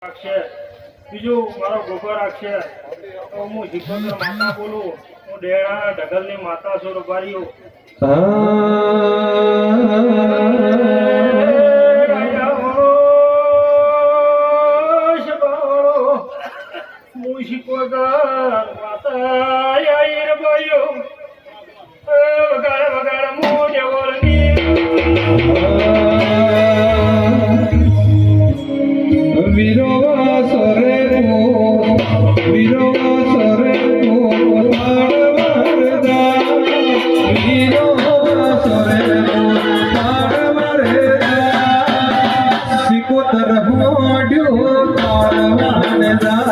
રાખશે બીજું મારો ગોબર રાખશે તો હું શિકોતર માતા બોલું હું ડેણા ઢગલની માતા છું રૂપારીઓ હું શિકોતર માતા આઈર ભાઈઓ વગાડ વગાડ મોઢે બોલની વિરોવા સરે કો તાળવરદા વિરોવા સરે કો તાળવરદા સિકોતર મોઢ્યો તાળવરદા